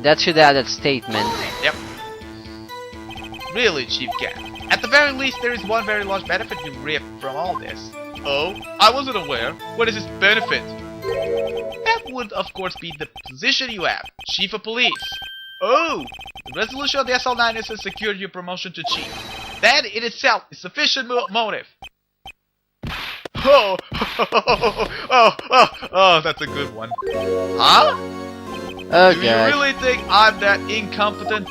That should add that statement. Yep. Really, Chief Cat. At the very least, there is one very large benefit you reap from all this. Oh, I wasn't aware. What is this benefit? That would, of course, be the position you have, Chief of Police. Oh, the resolution of the SL9 has secured your promotion to Chief. That in itself is sufficient motive. Oh, that's a good one. Huh? Oh Do you really think I'm that incompetent?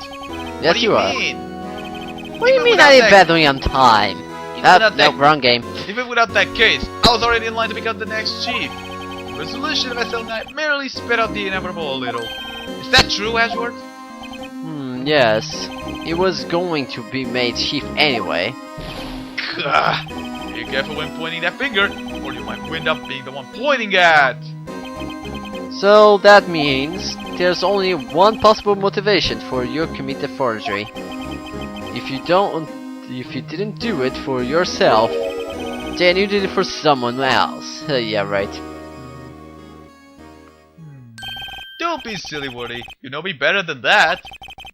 Yes, you are. Mean? What do you mean I did badly on time? Nope, wrong game. Even without that case, I was already in line to become the next chief. The resolution of SL9 merely sped up the inevitable a little. Is that true, Ashworth? Yes. He was going to be made chief anyway. Be careful when pointing that finger, or you might wind up being the one pointing at. So that means there's only one possible motivation for you to commit the forgery. If you didn't do it for yourself, then you did it for someone else. Yeah, right. Don't be silly, Woody. You know me better than that.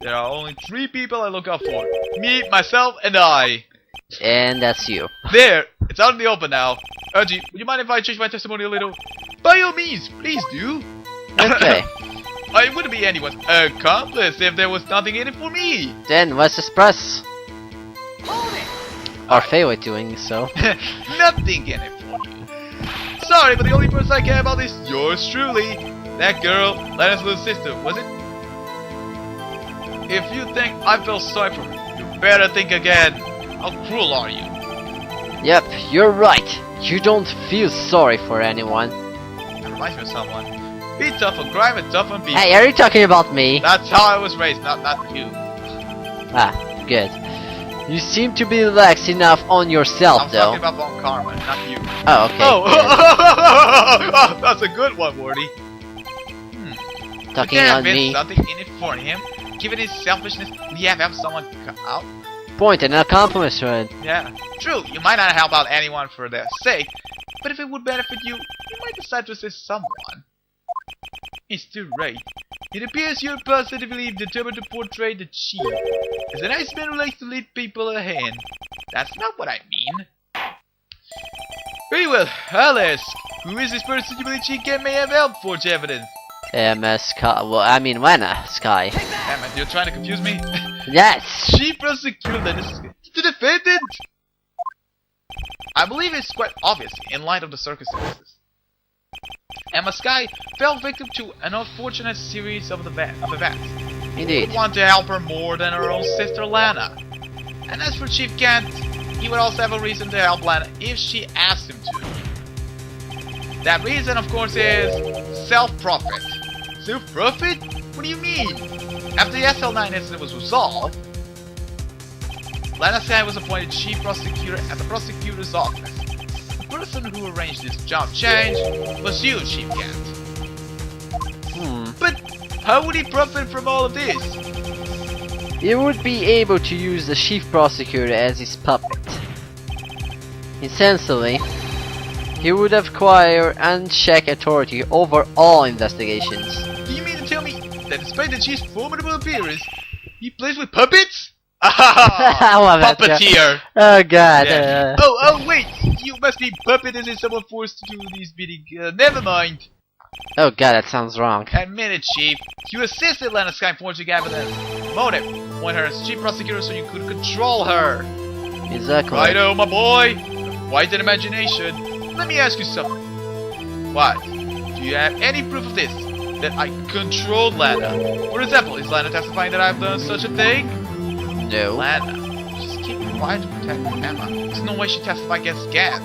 There are only 3 people I look out for. Me, myself, and I. And that's you. There! It's out in the open now. Urgy, would you mind if I change my testimony a little? By all means, please do. Okay. I wouldn't be anyone's accomplice if there was nothing in it for me. Then let's express our favorite doing so. Nothing in it for you. Sorry, but the only person I care about is yours truly. That girl, Lena's little sister, was it? If you think I feel sorry for her, you better think again. How cruel are you? Yep, you're right. You don't feel sorry for anyone. That reminds me of someone. Be tough on crime and tough on people. Hey, are you talking about me? That's how I was raised, not you. Ah, good. You seem to be relaxed enough on yourself, though. I'm talking about Von Karma, not you. Oh, okay. Oh, that's a good one, Morty. Talking on me. Something in it for him. Given his selfishness, we have someone come out. Point and a compliment. Yeah, true. You might not help out anyone for their sake, but if it would benefit you, you might decide to assist someone. It's too right. It appears you're positively determined to portray the chief as a nice man who likes to lead people a hand. That's not what I mean. Very well, I'll ask. Who is this person you believe Chief may have helped forge evidence? Sky. Well, I mean, Lena, Sky. Damn it, you're trying to confuse me? Yes! Chief prosecutor Lena the defendant! I believe it's quite obvious in light of the circumstances. Emma Sky fell victim to an unfortunate series of events. Indeed. He would want to help her more than her own sister Lana. And as for Chief Kent, he would also have a reason to help Lana if she asked him to. That reason, of course, is self-profit. Self-profit? What do you mean? After the SL9 incident was resolved, Lana Sky was appointed chief prosecutor at the prosecutor's office. The person who arranged this job change was you, Chief Kent. But how would he profit from all of this? He would be able to use the chief prosecutor as his puppet. Essentially, he would acquire unchecked authority over all investigations. Do you mean to tell me that despite the chief's formidable appearance, he plays with puppets? Puppeteer! Oh god. Yeah. Oh wait! You must be puppet as in someone forced to do these bidding. Never mind. Oh god, that sounds wrong. Admit it, Chief. You assisted Lana Sky in forging evidence. Motive: appoint her as chief prosecutor so you could control her. Exactly. Righto, my boy. Quite an imagination. Let me ask you something. What? Do you have any proof of this? That I controlled Lana? For example, is Lana testifying that I've done such a thing? No. Lana, just keep quiet to protect Emma. There's no way she testified against Gant.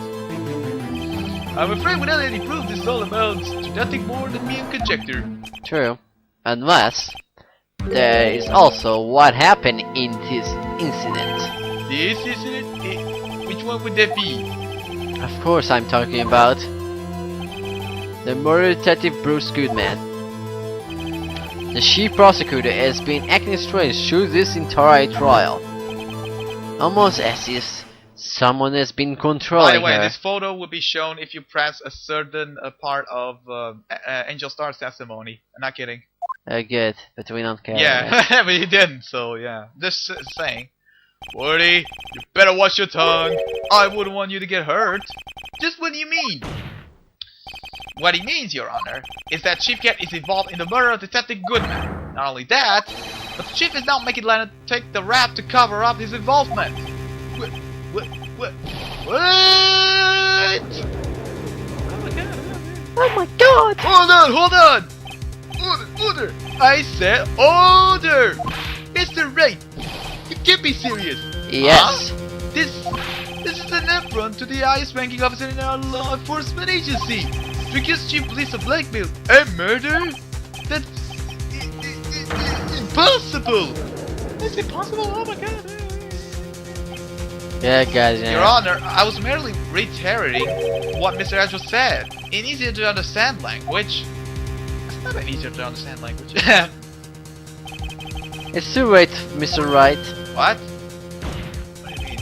I'm afraid without any proof, this all amounts to nothing more than mere conjecture. True. Unless there is also what happened in this incident. This incident? Which one would that be? Of course I'm talking about the murder detective Bruce Goodman. The chief prosecutor has been acting strange through this entire trial. Almost as if someone has been controlling her. By the way, this photo will be shown if you press a certain part of Angel Star's testimony. I'm not kidding. Good, but we don't care. Yeah, but he didn't, so yeah. Just saying. Woody, you better watch your tongue. I wouldn't want you to get hurt. Just what do you mean? What he means, Your Honor, is that Chief Cat is involved in the murder of Detective Goodman. Not only that, but the Chief is now making Leonard take the rap to cover up his involvement. What? Oh my god! Hold on! Order! I said order! Mr. Wright, you can't be serious. Yes. Huh? This is an affront to the highest ranking officer in our law enforcement agency. To accuse Chief Police of blackmail and murder? That's impossible! That's impossible? Oh my god! Yeah, guys. Yeah. Your Honor, I was merely reiterating what Mr. Edgeworth said in easier to understand language. It's not an easier to understand language. It's too late, Mr. Wright. What? What do you mean?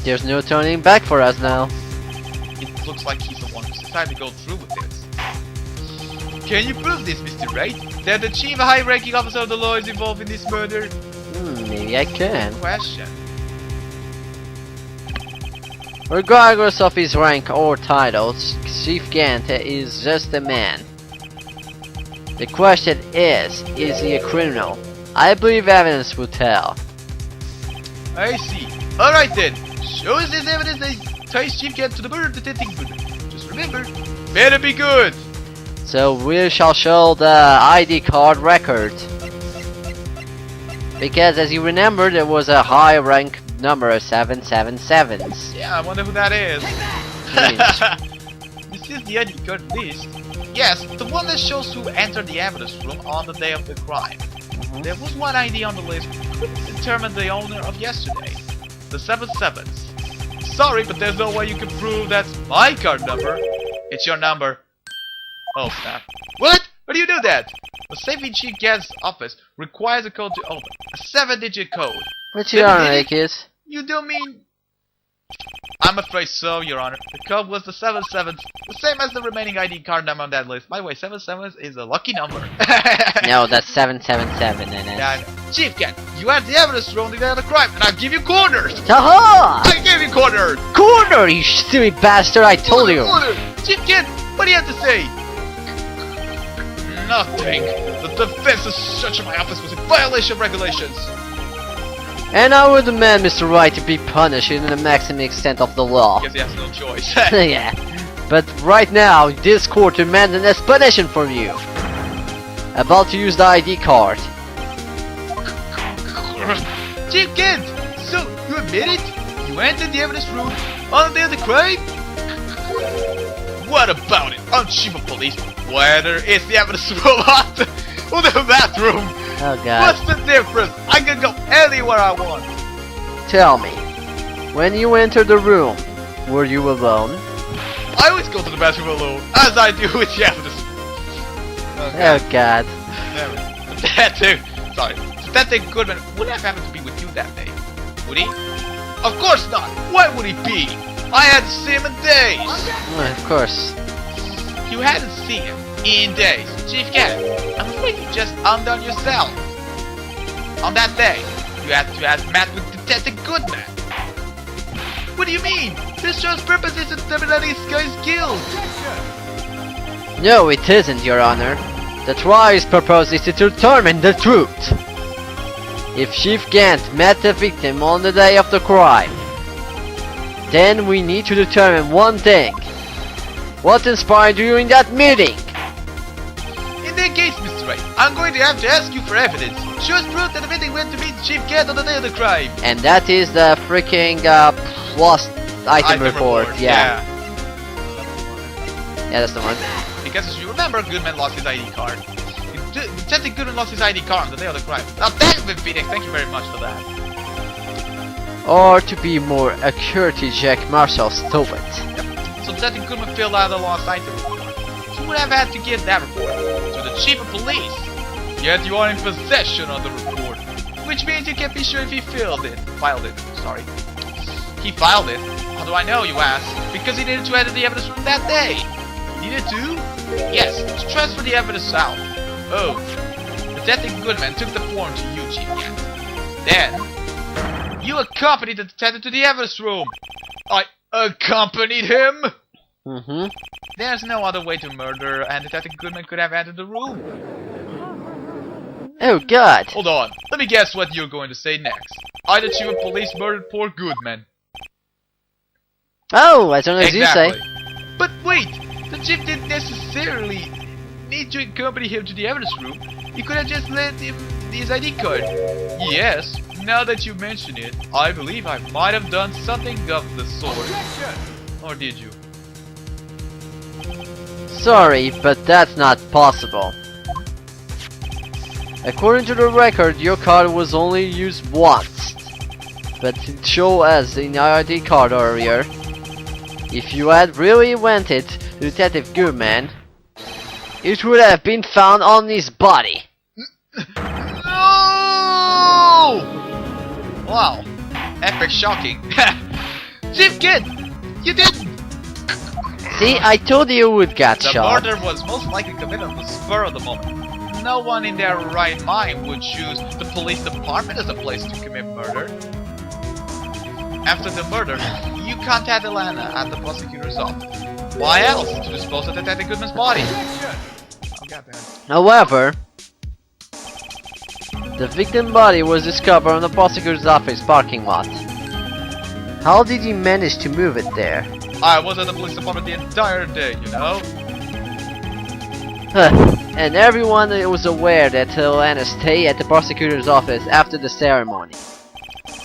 There's no turning back for us now. It looks like he's the one who's decided to go through with this. Can you prove this, Mr. Wright? That the chief high-ranking officer of the law is involved in this murder? Maybe I can. Question. Regardless of his rank or titles, Chief Gant is just a man. The question is he a criminal? I believe evidence will tell. I see. Alright then. Show us this evidence that ties Chief Gant to the murder of Detective Goodman. Just remember, better be good. So we shall show the ID card record. Because as you remember, there was a high rank number of 777s. Yeah, I wonder who that is. This is the ID card list. Yes, the one that shows who entered the evidence room on the day of the crime. There was one ID on the list who couldn't determine the owner of yesterday. The 77s. Sorry, but there's no way you can prove that's my card number. It's your number. Oh snap. What? How do you do that? A safe in Chief Gant's office requires a code to open. A 7-digit code. What you on, Akis? You don't mean... I'm afraid so, Your Honor. The code was the 77s, the same as the remaining ID card number on that list. By the way, 77 is a lucky number. No, that's 777 in it. Yeah, I know. Chief Cat, you had the evidence room the day of the crime, and I'll give you corners! Aha! I gave you corners! Corner, you silly bastard, I told you! Corner! Chief Cat, what do you have to say? Nothing. The defense's search of my office was in violation of regulations. And I would demand Mr. Wright to be punished in the maximum extent of the law. Because he has no choice. Yeah. But right now, this court demands an explanation from you. About to use the ID card. Chief Kent! So, you admit it? You entered the evidence room on the day of the crime? What about it? I'm chief of police. Whether it's the evidence room or the bathroom. Oh god. What's the difference? I can go anywhere I want. Tell me, when you entered the room, were you alone? I always go to the bathroom alone, as I do with the evidence. Oh god. Damn it. That too. Sorry. Detective Goodman would have happened to be with you that day. Would he? Of course not. Why would he be? I hadn't seen him in days. Well, of course. You hadn't seen him in days. Chief Cat, I'm afraid you just undone yourself. On that day, you had to have met with Detective Goodman. What do you mean? This show's purpose is to determine this guy's guilt. No, it isn't, Your Honor. The trial's purpose is to determine the truth. If Chief Gant met the victim on the day of the crime, then we need to determine one thing. What inspired you in that meeting? In that case, Mr. Wright, I'm going to have to ask you for evidence. Shows proof that the meeting went to meet Chief Gant on the day of the crime. And that is the freaking lost item report. Yeah. Yeah, that's the one. Because as you remember, Goodman lost his ID card. Detective Goodman lost his ID card on the day of the crime. Now that's been Phoenix. Thank you very much for that. Or to be more accurate, Jack Marshall stole it. So Detective Goodman filled out the lost item report. You would have had to give that report to the chief of police. Yet you are in possession of the report, which means you can't be sure if he filed it. Sorry. He filed it. How do I know, you ask? Because he needed to enter the evidence room that day. He needed to? Yes, to transfer the evidence out. Oh, Detective Goodman took the form to you, Chief Cat. Then, you accompanied the detective to the evidence room. I accompanied him? Mm-hmm. There's no other way to murder, and Detective Goodman could have entered the room. Oh God. Hold on, let me guess what you're going to say next. I, the chief of police, murdered poor Goodman. Oh, as long as you say. But wait, the chief didn't necessarily need to accompany him to the evidence room. He could have just lent him his ID card. Yes, now that you mention it, I believe I might have done something of the sort. Or did you? Sorry, but that's not possible. According to the record, your card was only used once. But it showed as in ID card earlier. If you had really went it to Detective Goodman, it would have been found on his body. No! Wow, epic shocking. Chief Kid, you didn't! See, I told you would get The shot. murder was most likely committed on the spur of the moment. No one in their right mind would choose the police department as a place to commit murder. After the murder, you contacted Lana at the prosecutor's office. Why else? To dispose of Detective Goodman's body. However, the victim body was discovered on the prosecutor's office parking lot. How did he manage to move it there? I was at the police department the entire day, you know? And everyone was aware that Lana stayed at the prosecutor's office after the ceremony.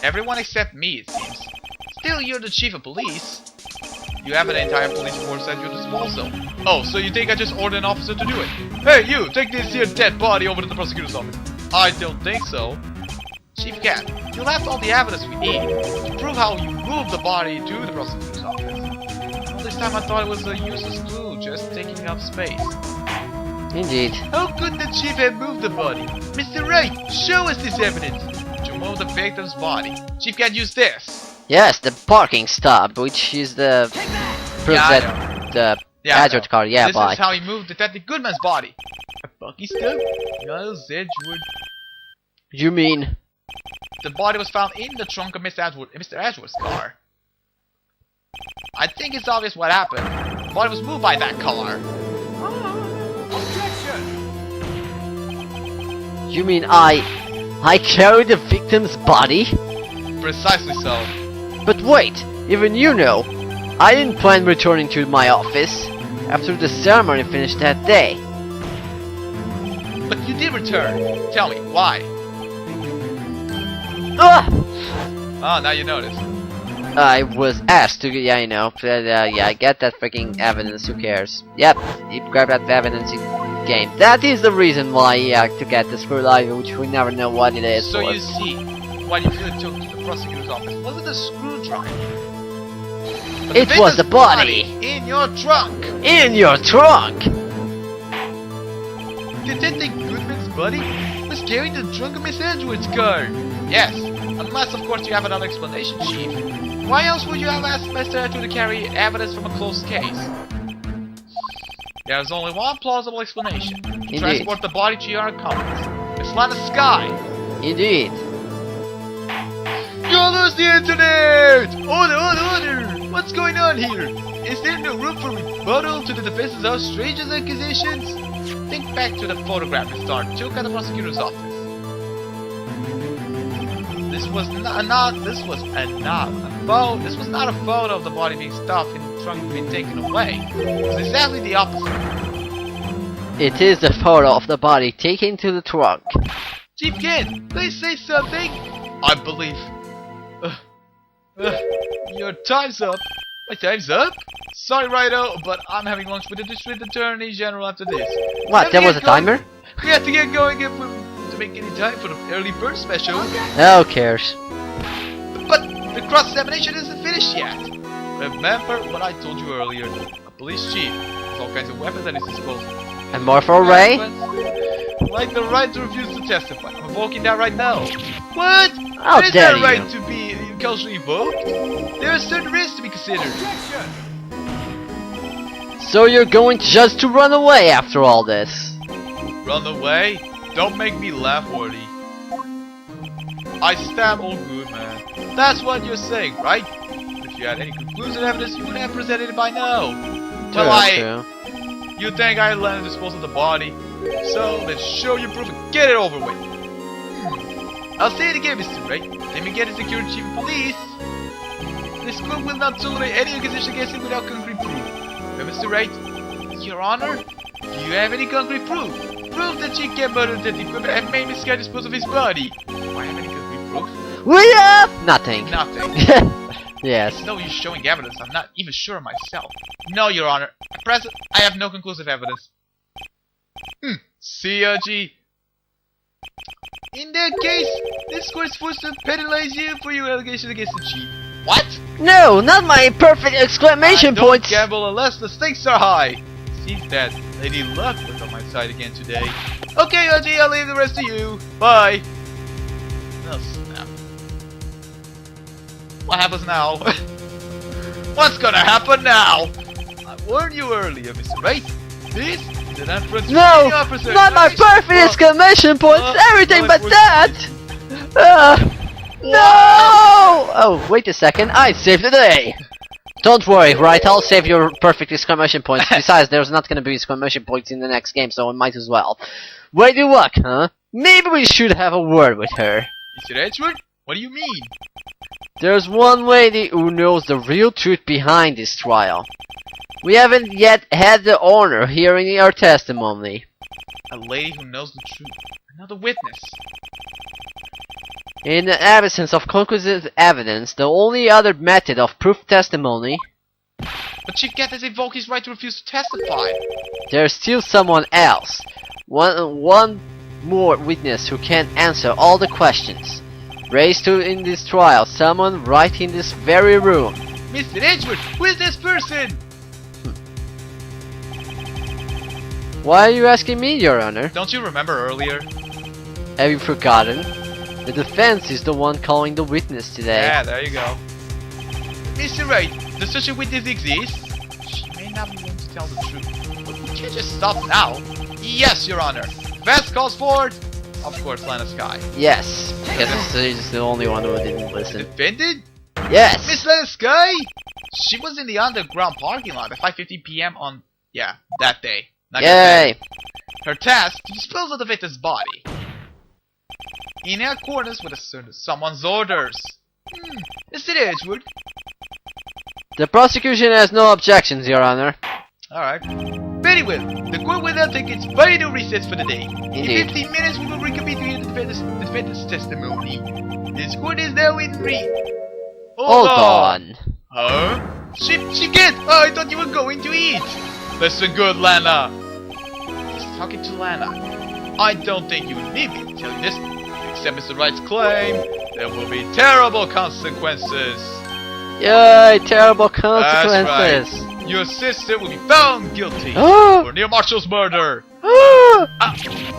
Everyone except me, it seems. Still, you're the chief of police. You have an entire police force at your disposal. Oh, so you think I just ordered an officer to do it? Hey, you! Take this here dead body over to the prosecutor's office. I don't think so. Chief Cat, you left all the evidence we need to prove how you moved the body to the prosecutor's office. All this time I thought it was a useless clue, just taking up space. Indeed. How could the chief have moved the body? Mr. Wright, show us this evidence! To move the victim's body, Chief Cat used this. Yes, the parking stop, which is the proof that the address card. Yeah, this but is how he moved Detective Goodman's body. A Bucky step? Niles Edgewood. you mean? The body was found in the trunk of Mr. Edgewood's car. I think it's obvious what happened. The body was moved by that car. You mean I carried the victim's body? Precisely so. But wait, even you know, I didn't plan returning to my office after the ceremony finished that day. But you did return. Tell me, why? Ah! Ah, now you notice. I was asked to, yeah, you know, yeah, get that freaking evidence, who cares? Yep, you grab that evidence in game. That is the reason why he had to get the screwdriver, which we never know what it is So for. you see, what you really took to the prosecutor's office wasn't a screwdriver. But It was the body! in your trunk! In your trunk! Detective Goodman's body was carrying the trunk of Miss Edgewood's car. Yes, unless of course you have another explanation, Chief. Why else would you have asked Mr. Edgewood to carry evidence from a closed case? There's only one plausible explanation. To transport the body to your accomplice. Miss Lana Sky! Indeed. You lost the internet! Order, order, order! What's going on here? Is there no room for rebuttal to the defense's outrageous accusations? Think back to the photograph Miss Starr took at the prosecutor's office. This was not a photo of the body being stuffed in the trunk being taken away. It's exactly the opposite. It is the photo of the body taken to the trunk. Chief Kid, please say something. I believe. Your time's up. My time's up? Sorry, Righto, but I'm having lunch with the District Attorney General after this. What, there was a timer? We have to get going if we to make any time for the early bird special. Who cares? But the cross-examination isn't finished yet. Remember what I told you earlier. A police chief has all kinds of weapons at his disposal. And more for Ray? Like the right to refuse to testify. I'm invoking that right now. What? How There is dare that right you. to be culturally invoked? There are certain risks to be considered. So you're going just to run away after all this? Run away? don't make me laugh, Woody. I stab all good, man. That's what you're saying, right? If you had any conclusive evidence, you would have presented it by now. Well, you think I let dispose of the body? So, let's show your proof and get it over with. I'll say it again, Mr. Wright. Let me get the security chief of police. This court will not tolerate any accusation against him without concrete proof. But Mr. Wright, Your Honor, do you have any concrete proof? Proof that she can murder Detective Equipment and made Miss Sky dispose of his body. Do I have any concrete proof? We have nothing. Nothing. Yes. No use showing evidence. I'm not even sure myself. No, Your Honor. At present, I have no conclusive evidence. CRG. In that case, this court is forced to penalize you for your allegations against the chief. What? No, not my perfect exclamation points. Don't gamble unless the stakes are high. Seems that Lady Luck was on my side again today. Okay, RG, I'll leave the rest to you. Bye. Oh, snap. What happens now? What's gonna happen now? I warned you earlier, Mr. Wright. This is an entrance. No, not my perfect exclamation points. Everything but that. No! Oh, wait a second. I saved the day. Don't worry, right? I'll save your perfect exclamation points. Besides, there's not gonna be exclamation points in the next game, so I might as well. Wait a luck, huh? Maybe we should have a word with her. Mr. Edgeworth? What do you mean? There's one lady who knows the real truth behind this trial. We haven't yet had the honor of hearing her testimony. A lady who knows the truth. Another witness. In the absence of conclusive evidence, the only other method of proof testimony... But Chief Cat has invoked his right to refuse to testify. There's still someone else. One more witness who can answer all the questions raised in this trial. Someone right in this very room. Mr. Edgeworth, who is this person? Why are you asking me, Your Honor? Don't you remember earlier? Have you forgotten? The defense is the one calling the witness today. Yeah, there you go. Mr. Wright, does such a witness exist? She may not be willing to tell the truth, but we can't just stop now. Yes, Your Honor. Best calls forward. Of course, Lana Sky. Yes, because she's the only one who didn't listen. Defended? Yes! Miss Lana Sky? She was in the underground parking lot at 5:50 p.m. on, that day. Not Yay! Her task, to dispose of the victim's body. In accordance with someone's orders. Mr. Edgeworth. The prosecution has no objections, Your Honor. Alright. Very well. The court will now take its final recess for the day. Indeed. In 15 minutes we will reconvene to hear the defendant's testimony. This court is now in Hold on. Huh? She get! Oh, I thought you were going to eat! Listen good, Lana. He's talking to Lana. I don't think you need me to tell you this. Accept Mr. Wright's claim. There will be terrible consequences. Yay, terrible consequences. That's right. Your sister will be found guilty for Neil Marshall's murder.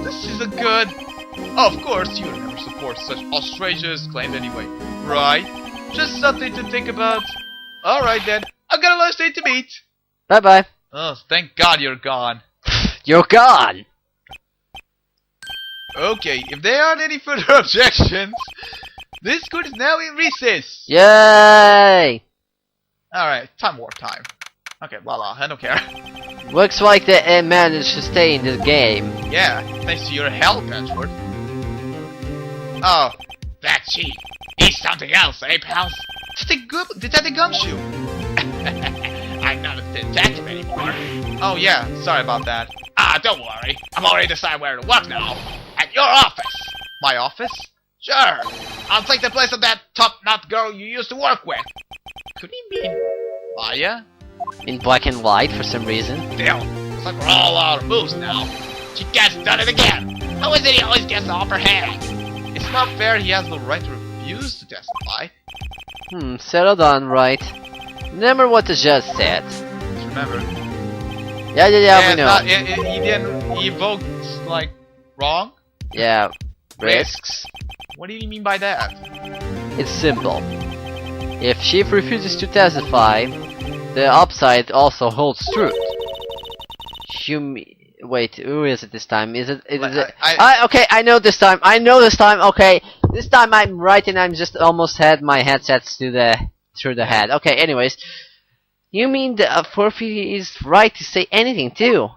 This isn't good. Of course, you would never support such outrageous claims anyway, right? Just something to think about. Alright then, I've got a last date to meet. Bye bye. Oh, thank God you're gone. You're gone. Okay, if there aren't any further objections, this court is now in recess. Yay! Alright, time warp time. Okay, voila, I don't care. Looks like they managed to stay in this game. Yeah, thanks to your help, Edgeworth. Oh, that cheat. He's something else, eh, pals? Detective Gumshoe. I'm not a detective anymore. Oh yeah, sorry about that. Don't worry. I've already decided where to work now. At your office. My office? Sure. I'll take the place of that top-knot girl you used to work with. Could he mean Maya? In black and white for some reason. Still, looks like we're all out of moves now. She gets done it again. How is it he always gets the upper hand? It's not fair he has the right to refuse to testify. Settled on, right. Remember what the judge said. Just remember. Yeah, we know. He didn't evoke, like, wrong? Yeah, risks. What do you mean by that? It's simple. If Chief refuses to testify, the upside also holds truth. Wait, who is it this time? Is it? Okay, I know this time. Okay, this time I'm right, and I'm just almost had my headsets through the head. Okay, anyways, you mean the Furphy is right to say anything too?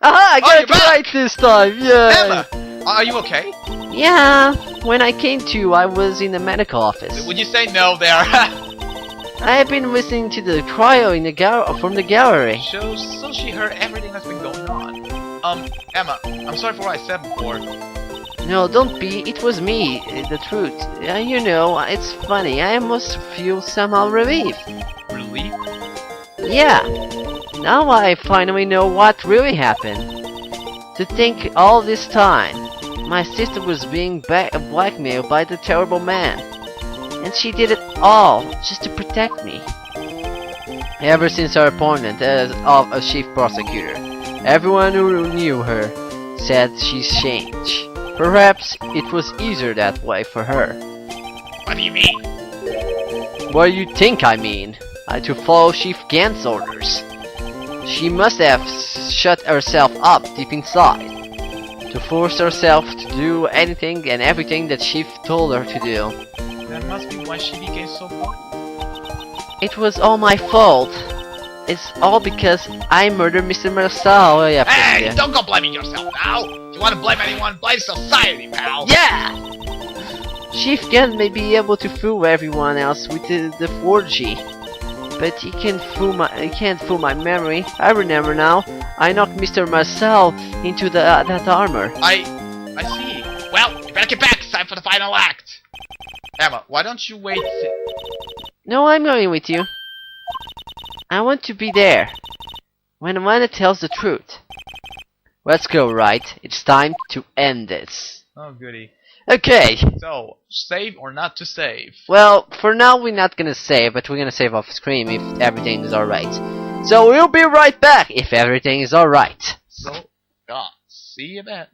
Aha! I got it right this time. Yeah. Emma, are you okay? Yeah. When I came to, I was in the medical office. Would you say no there? I have been listening to the trial in the from the gallery. So she heard everything that's been going on. Emma, I'm sorry for what I said before. No, don't be. It was me. The truth. You know, it's funny. I almost feel somehow relieved. Relief? Yeah. Now I finally know what really happened. To think all this time, my sister was being blackmailed by the terrible man. And she did it all just to protect me. Ever since her appointment as a chief prosecutor, everyone who knew her said she's changed. Perhaps it was easier that way for her. What do you mean? What do you think I mean? To follow Chief Gant's orders. She must have shut herself up deep inside. To force herself to do anything and everything that Chief told her to do. That must be why she became so violent. It was all my fault. It's all because I murdered Mr. Marcel. Hey, don't go blaming yourself now. If you want to blame anyone, blame society, pal. Yeah! Chief Gant may be able to fool everyone else with the 4G. But he can't fool my memory. I remember now. I knocked Mr. Marcel into that armor. I see. Well, you better get back. It's time for the final act. Emma, why don't you wait? No, I'm going with you. I want to be there when Amanda tells the truth. Let's go, Wright. It's time to end this. Oh, goody. Okay. So, save or not to save? Well, for now we're not gonna save, but we're gonna save off screen if everything is alright. So we'll be right back if everything is alright. So, see you then.